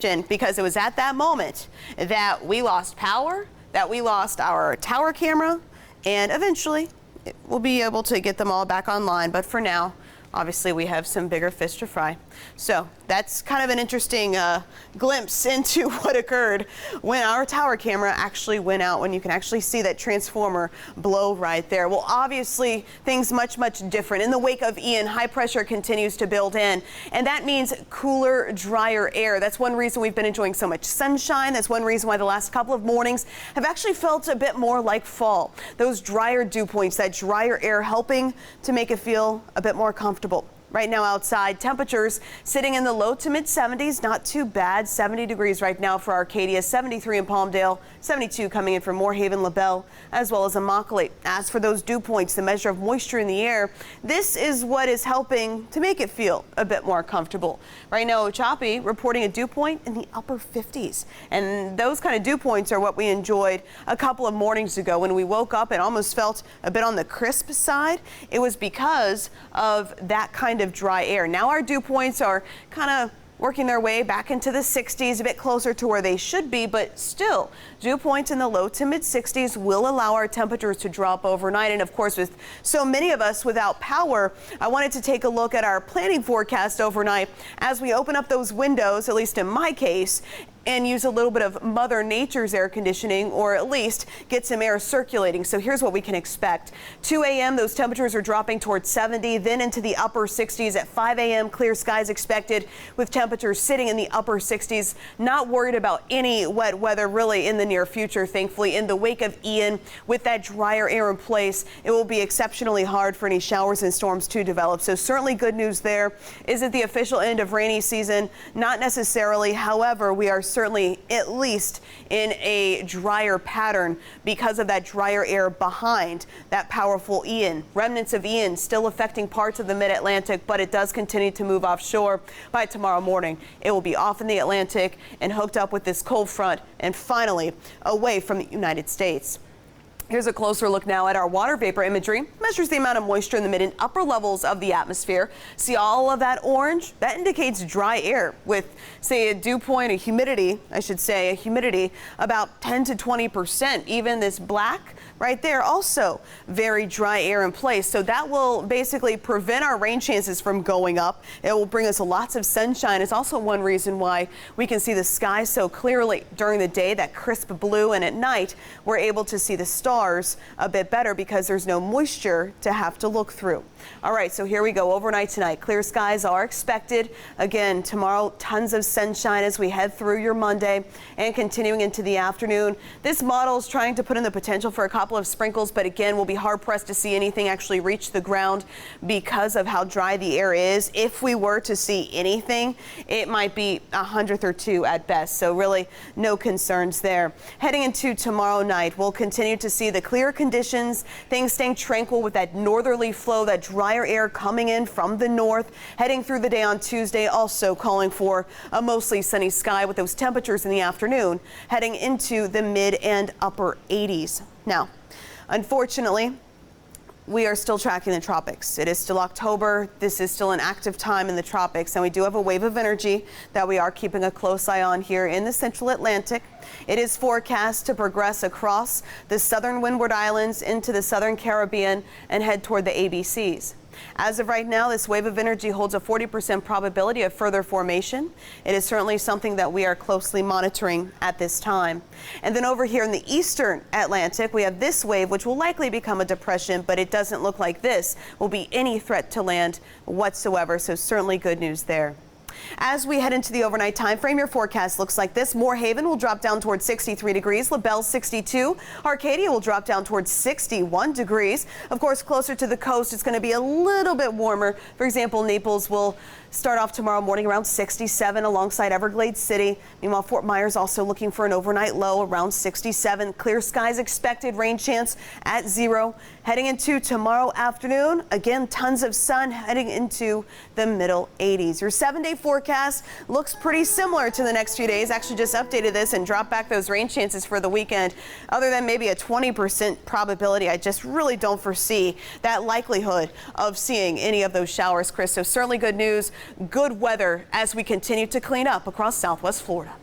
because it was at that moment that we lost power, that we lost our tower camera, and eventually we'll be able to get them all back online. But for now, obviously, we have some bigger fish to fry. So that's kind of an interesting glimpse into what occurred when our tower camera actually went out, when you can actually see that transformer blow right there. Well, obviously, things much different. In the wake of Ian, high pressure continues to build in, and that means cooler, drier air. That's one reason we've been enjoying so much sunshine. That's one reason why the last couple of mornings have actually felt a bit more like fall. Those drier dew points, that drier air helping to make it feel a bit more comfortable. Right now outside, temperatures sitting in the low to mid 70s, not too bad. 70 degrees right now for Arcadia, 73 in Palmdale, 72 coming in from Moorhaven, LaBelle, as well as Immokalee. As for those dew points, the measure of moisture in the air, this is what is helping to make it feel a bit more comfortable. Right now, Ochapi reporting a dew point in the upper 50s. And those kind of dew points are what we enjoyed a couple of mornings ago when we woke up and almost felt a bit on the crisp side. It was because of that kind of dry air. Now our dew points are kind of working their way back into the 60s, a bit closer to where they should be, but still, dew points in the low to mid 60s will allow our temperatures to drop overnight. And of course, with so many of us without power, I wanted to take a look at our planning forecast overnight as we open up those windows, at least in my case, and use a little bit of Mother Nature's air conditioning, or at least get some air circulating. So here's what we can expect. 2 a.m. those temperatures are dropping towards 70, then into the upper 60s. At 5 a.m. clear skies expected with temperatures sitting in the upper 60s. Not worried about any wet weather really in the near future, thankfully. In the wake of Ian, with that drier air in place, it will be exceptionally hard for any showers and storms to develop. So certainly good news there. Is it the official end of rainy season? Not necessarily. However, we are certainly at least in a drier pattern because of that drier air behind that powerful Ian. Remnants of Ian still affecting parts of the mid-Atlantic, but it does continue to move offshore. By tomorrow morning, it will be off in the Atlantic and hooked up with this cold front and finally away from the United States. Here's a closer look now at our water vapor imagery. Measures the amount of moisture in the mid and upper levels of the atmosphere. See all of that orange? That indicates dry air with, say, a dew point, a humidity about 10 to 20%. Even this black right there, also very dry air in place. So that will basically prevent our rain chances from going up. It will bring us lots of sunshine. It's also one reason why we can see the sky so clearly during the day, that crisp blue, and at night we're able to see the stars a bit better because there's no moisture to have to look through. All right, so here we go. Overnight tonight, clear skies are expected. Again, tomorrow, tons of sunshine as we head through your Monday and continuing into the afternoon. This model is trying to put in the potential for a couple of sprinkles, but again, we'll be hard pressed to see anything actually reach the ground because of how dry the air is. If we were to see anything, it might be a hundredth or two at best. So really no concerns there. Heading into tomorrow night, we'll continue to see the clear conditions, things staying tranquil with that northerly flow, that drier air coming in from the north. Heading through the day on Tuesday, also calling for a mostly sunny sky with those temperatures in the afternoon heading into the mid and upper 80s. Now, unfortunately, we are still tracking the tropics. It is still October. This is still an active time in the tropics, and we do have a wave of energy that we are keeping a close eye on here in the central Atlantic. It is forecast to progress across the southern Windward Islands into the southern Caribbean and head toward the ABCs. As of right now, this wave of energy holds a 40% probability of further formation. It is certainly something that we are closely monitoring at this time. And then over here in the eastern Atlantic, we have this wave, which will likely become a depression, but it doesn't look like this will be any threat to land whatsoever. So certainly good news there. As we head into the overnight time frame, your forecast looks like this. Moorhaven will drop down towards 63 degrees. LaBelle 62. Arcadia will drop down towards 61 degrees. Of course, closer to the coast, it's going to be a little bit warmer. For example, Naples will start off tomorrow morning around 67 alongside Everglades City. Meanwhile, Fort Myers also looking for an overnight low around 67. Clear skies expected, rain chance at 0. Heading into tomorrow afternoon, again, tons of sun heading into the middle 80s. Your 7-day forecast looks pretty similar to the next few days. Actually just updated this and dropped back those rain chances for the weekend. Other than maybe a 20% probability, I just really don't foresee that likelihood of seeing any of those showers, Chris. So certainly good news good weather as we continue to clean up across Southwest Florida.